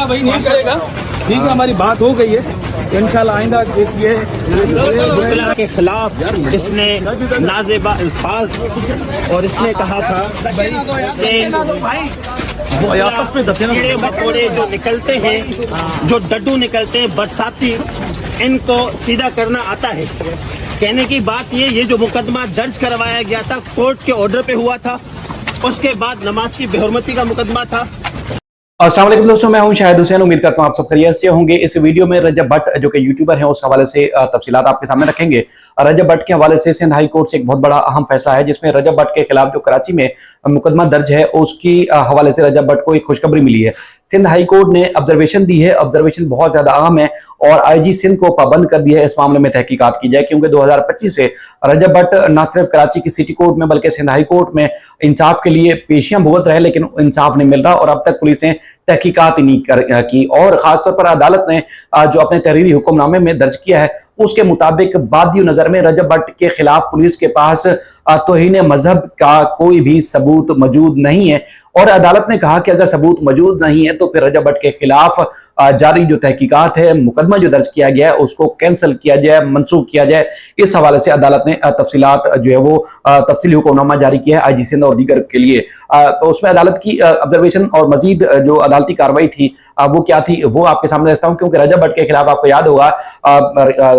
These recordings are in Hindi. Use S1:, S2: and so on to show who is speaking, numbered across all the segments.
S1: हाँ भाई नहीं करेगा, ठीक है, हमारी बात हो गई है, इंशाल्लाह आइंदा ये
S2: मुखला के खिलाफ इसने नाजेबा अल्फाज और इसने कहा था कि आपस में कीड़े मकोड़े जो निकलते हैं, जो डड्डू निकलते हैं बरसाती, इनको सीधा करना आता है। कहने की बात ये जो मुकदमा दर्ज करवाया गया था कोर्ट के ऑर्डर पे हुआ था, उसके बाद नमाज की बेहुरमती का मुकदमा था।
S3: अस्सलाम वालेकुम दोस्तों, मैं हूं शाहिद हुसैन। उम्मीद करता हूं आप सब खैरियत से होंगे। इस वीडियो में रजब भट्ट जो कि यूट्यूबर हैं उस हवाले से तफसीलात आपके सामने रखेंगे। रजब भट्ट के हवाले से सिंध हाई कोर्ट से एक बहुत बड़ा अहम फैसला है, जिसमें रजब भट्ट के खिलाफ जो कराची में मुकदमा दर्ज है उसकी हवाले से रजब भट्ट को एक खुशखबरी मिली है। सिंध हाई कोर्ट ने ऑब्जर्वेशन दी है, ऑब्जर्वेशन बहुत ज्यादा अहम है और आईजी सिंध को पाबंद कर दिया है इस मामले में तहकीकात की जाए, क्योंकि 2025 से रजब भट्ट न सिर्फ कराची की सिटी कोर्ट में बल्कि सिंध हाई कोर्ट में इंसाफ के लिए पेशियां भुगत रहे, लेकिन इंसाफ नहीं मिल रहा और अब तक पुलिस ने तहकीकात ही नहीं की। और खासतौर पर अदालत ने जो अपने तहरीरी हुक्मनामे में दर्ज किया है उसके मुताबिक बादियो नजर में रजब भट्ट के खिलाफ पुलिस के पास तौहीन मजहब का कोई भी सबूत मौजूद नहीं है। और अदालत ने कहा कि अगर सबूत मौजूद नहीं है तो फिर रजब भट्ट के खिलाफ जारी जो तहकीकात है, मुकदमा जो दर्ज किया गया है उसको कैंसिल किया जाए, मनसूख किया जाए। इस हवाले से अदालत ने तफसीलात जो है वो तफसीली हुक्मनामा जारी किया है आईजी सिंध और दीगर के लिए। तो उसमें अदालत की ऑब्जर्वेशन और मजीद जो अदालती कार्रवाई थी वो क्या थी वो आपके सामने रखता हूं, क्योंकि रजब भट्ट के खिलाफ आपको याद होगा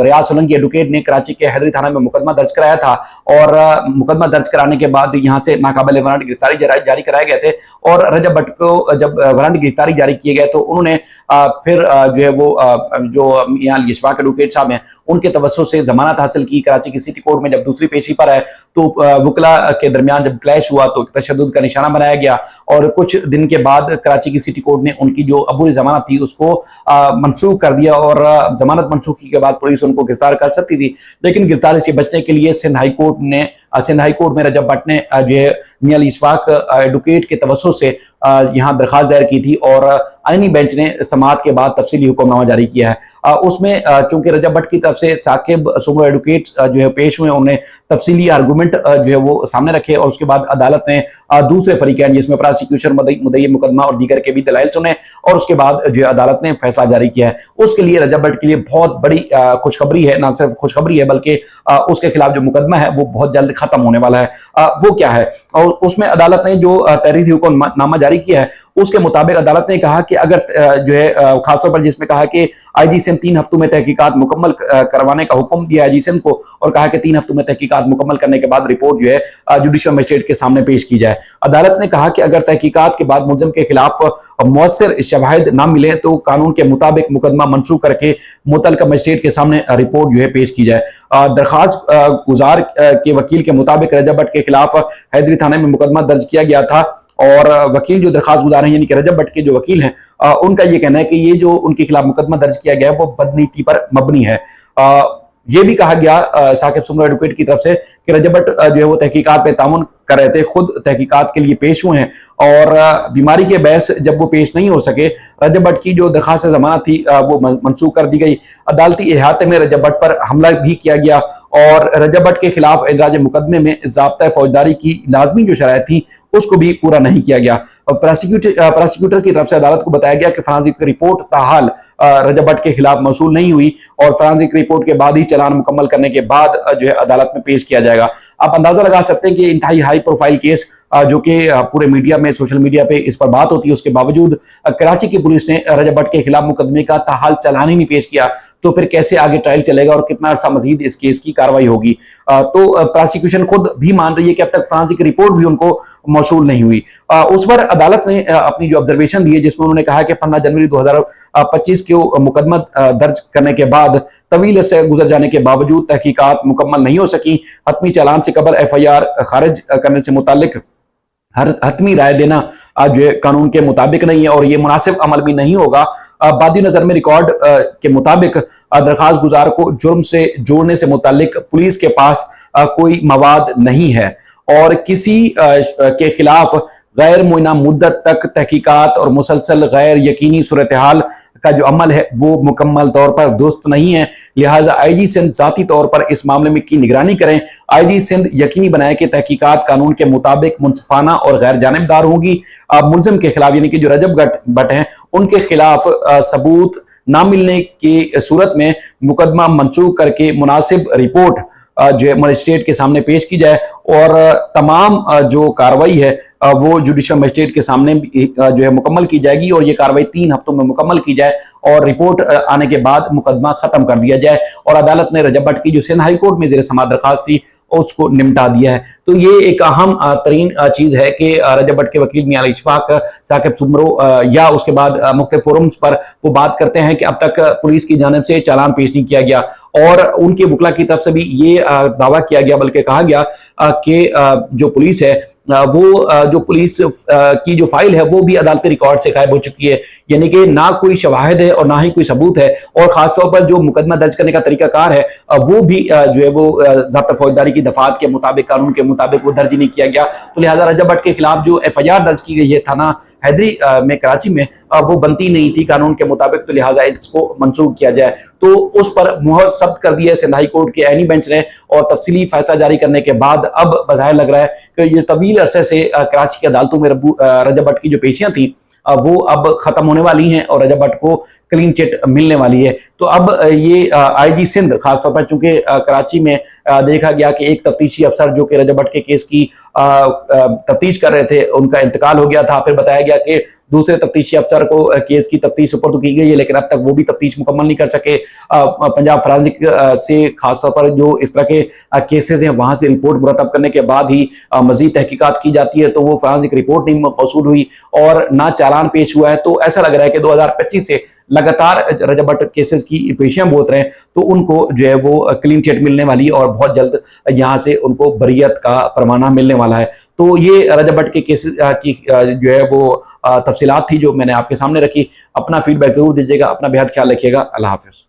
S3: रियाज सोलंकी एडवोकेट ने कराची के हैदरी थाना में मुकदमा दर्ज कराया था और मुकदमा दर्ज कराने के बाद यहां से नाकाबिल वारंट गिरफ्तारी जारी कराए गए थे। और रजब भट्ट को जब वारंट गिरफ्तारी जारी किए गए तो उन्होंने फिर जो है वो जो यहाँ यशफाक एडवोकेट साहब हैं उनके तवज्जो से जमानत हासिल की। कराची की सिटी कोर्ट में जब दूसरी पेशी पर आए तो वकला के दरमियान जब क्लैश हुआ तो तशद्दुद का निशाना बनाया गया और कुछ दिन के बाद कराची की सिटी कोर्ट ने उनकी जो अबूरी जमानत थी उसको मनसूख कर दिया और जमानत मनसूखी के बाद पुलिस उनको गिरफ्तार कर सकती थी, लेकिन गिरफ्तारी से बचने के लिए सिंध हाई कोर्ट में रजब भट्ट ने जो है मियां इशफाक एडवोकेट के तवज्जो से यहाँ दरखास्त दायर की थी और आईनी बेंच ने समाअत के बाद तफसीली हुक्मनामा जारी किया है। उसमें चूंकि रजब भट्ट की तरफ से साकिब सुमो एडवोकेट जो है पेश हुए, उन्होंने तफसीली आर्गूमेंट जो है वो सामने रखे और उसके बाद अदालत ने दूसरे फरीकैन जिसमें प्रोसिक्यूशन, मुद्दई मुकदमा और दीगर के भी दलाइल सुने और उसके बाद जो अदालत ने फैसला जारी किया है। उसके लिए रजब भट्ट के लिए बहुत बड़ी खुशखबरी है, ना सिर्फ खुशखबरी है बल्कि उसके खिलाफ जो मुकदमा है वो बहुत जल्द खत्म होने वाला है। वो क्या है और उसमें अदालत ने जो तहरीरी हुक्मनामा जारी किया है उसके मुताबिक अदालत ने कहा कि अगर जो है खासतौर पर जिसमें कहा कि आईजी सिंध 3 हफ्तों में तहकीकात मुकम्मल करवाने का हुक्म दिया आईजी सिंध को और कहा कि 3 हफ्तों में तहकीकात मुकम्मल करने के बाद रिपोर्ट जो है जुडिशल मजिस्ट्रेट के सामने पेश की जाए। अदालत ने कहा कि अगर तहकीकात के बाद मुलजिम के खिलाफ मौसर शवाहिद ना मिले तो कानून के मुताबिक मुकदमा मनसूख करके मुतल्लिका मजिस्ट्रेट के सामने रिपोर्ट जो है पेश की जाए। दरखास्त गुजार के वकील के मुताबिक रजब भट्ट के खिलाफ हैदरी थाने में मुकदमा दर्ज किया गया था और वकील जो दरखास्त गुजार हैं यानी कि रजब भट्ट के जो वकील हैं उनका ये कहना है कि ये जो उनके खिलाफ मुकदमा दर्ज किया गया है वो बदनीति पर मबनी है। ये भी कहा गया साकिब सुमरो एडवोकेट की तरफ से कि रजब भट्ट जो है वो तहकीकात पे तामुन कर रहे थे, खुद तहकीकात के लिए पेश हुए हैं और बीमारी के बहस जब वो पेश नहीं हो सके रजब भट्ट की जो दरखास्त जमानत थी वो मनसूख कर दी गई। अदालती इहाते में रजब भट्ट पर हमला भी किया गया और रजब भट्ट के खिलाफ इंदराज मुकदमे में ज़ाब्ता फौजदारी की लाजमी जो शराइत थी उसको भी पूरा नहीं किया गया। प्रोसिक्यूटर की तरफ से अदालत को बताया गया कि फॉरेंसिक रिपोर्ट ताहाल रजब भट्ट के खिलाफ मौसूल नहीं हुई और फॉरेंसिक रिपोर्ट के बाद ही चालान मुकम्मल करने के बाद जो है अदालत में पेश किया जाएगा। आप अंदाजा लगा सकते हैं कि इंतहाई हाई प्रोफाइल केस जो कि पूरे मीडिया में, सोशल मीडिया पे इस पर बात होती है, उसके बावजूद कराची की पुलिस ने रजब भट्ट के खिलाफ मुकदमे का ताहाल चालान ही नहीं पेश किया, तो फिर कैसे आगे ट्रायल चलेगा और कितना अर्सा मजीद इस केस की कार्रवाई होगी। तो प्रोसिक्यूशन खुद भी मान रही है कि अब तक फॉरेंसिक रिपोर्ट भी उनको मौसूल नहीं हुई। उस पर अदालत ने अपनी जो ऑब्जर्वेशन दी है जिसमें उन्होंने कहा कि 15 जनवरी 2025 को मुकदमा दर्ज करने के बाद तवील से गुजर जाने के बावजूद तहकीकात मुकम्मल नहीं हो सकी। हतमी चालान से कबल FIR खारिज करने से मुतालिक हतमी राय देना जो है कानून के मुताबिक नहीं है और ये मुनासिब अमल भी नहीं होगा। बादी नजर में रिकॉर्ड के मुताबिक दरखास्त गुजार को जुर्म से जोड़ने से मुतालिक पुलिस के पास कोई मवाद नहीं है और किसी के खिलाफ गैर मुइना मुद्दत तक तहकीकात और मुसलसल गैर यकीनी सूरत हाल का जो अमल है वो मुकम्मल तौर पर दुरुस्त नहीं है। लिहाजा आईजी सिंध जाती तौर पर इस मामले में की निगरानी करें। आईजी सिंध यकीनी बनाए कि तहकीकात कानून के मुताबिक मुनसिफाना और गैर जानिबदार होंगी। मुलजिम के खिलाफ यानी कि जो रजब भट्ट हैं उनके खिलाफ सबूत ना मिलने की सूरत में मुकदमा मंसूख करके मुनासिब रिपोर्ट जो है मजिस्ट्रेट के सामने पेश की जाए और तमाम जो कार्रवाई है वो जुडिशल मजिस्ट्रेट के सामने जो है मुकम्मल की जाएगी और ये कार्रवाई 3 हफ्तों में मुकम्मल की जाए और रिपोर्ट आने के बाद मुकदमा खत्म कर दिया जाए। और अदालत ने रजब भट्ट की जो सिंध हाई कोर्ट में ज़ेर समाअत दरखास्त थी उसको निपटा दिया है। तो ये एक अहम तरीन चीज है कि रजब भट्ट के वकील मियां इशफाक साकिब सुमरो या उसके बाद मुख्तलिफ फोरम्स पर वो बात करते हैं कि अब तक पुलिस की जानिब से चालान पेश नहीं किया गया और उनके वकला की तरफ से भी ये दावा किया गया, बल्कि कहा गया कि जो पुलिस है वो जो पुलिस की जो फाइल है वो भी अदालती रिकॉर्ड से गायब हो चुकी है, यानी कि ना कोई शवाहिद है और ना ही कोई सबूत है और खासतौर पर जो मुकदमा दर्ज करने का तरीकाकार है वो भी जो है वो ज़ाब्ता फौजदारी की दफात के मुताबिक कानून के मुताबिक वो दर्ज नहीं किया गया। तो लिहाजा रजब भट्ट के खिलाफ जो एफआईआर दर्ज की गई है थाना हैदरी में कराची में वो बनती नहीं थी कानून के मुताबिक, तो लिहाजा इसको मंसूख किया जाए। तो उस पर मुहर सख्त कर दिया सिंध हाई कोर्ट के ऐनी बेंच ने और तफसीली फैसला जारी करने के बाद अब बज़ाहिर लग रहा है कि ये तवील अरसे से कराची की अदालतों में रजब भट्ट की जो पेशियां थी वो अब खत्म होने वाली हैं और रजब भट्ट को क्लीन चिट मिलने वाली है। तो अब ये आईजी सिंध खासतौर पर चूंकि कराची में देखा गया कि एक तफ्तीशी अफसर जो कि रजब भट्ट के केस की तफ्तीश कर रहे थे उनका इंतकाल हो गया था, फिर बताया गया कि दूसरे तफ्तीशी अफसर को केस की तफ्तीश सुपुर्द की गई है लेकिन अब तक वो भी तफ्तीश मुकम्मल नहीं कर सके। पंजाब फॉरेंसिक से खासतौर पर जो इस तरह के केसेस हैं वहां से रिपोर्ट मुरतब करने के बाद ही मजीद तहकीकात की जाती है, तो वो फॉरेंसिक रिपोर्ट नहीं मौसूल हुई और ना चालान पेश हुआ है। तो ऐसा लग रहा है कि 2025 से लगातार रजब भट्ट केसेस की पेशियां बहुत रहे तो उनको जो है वो क्लीन चिट मिलने वाली है और बहुत जल्द यहां से उनको बरियत का परवाना मिलने वाला है। तो ये रजब भट्ट के केसेस की जो है वो तफसीलात थी जो मैंने आपके सामने रखी। अपना फीडबैक जरूर दीजिएगा, अपना बेहद ख्याल रखिएगा। अल्लाह हाफिज।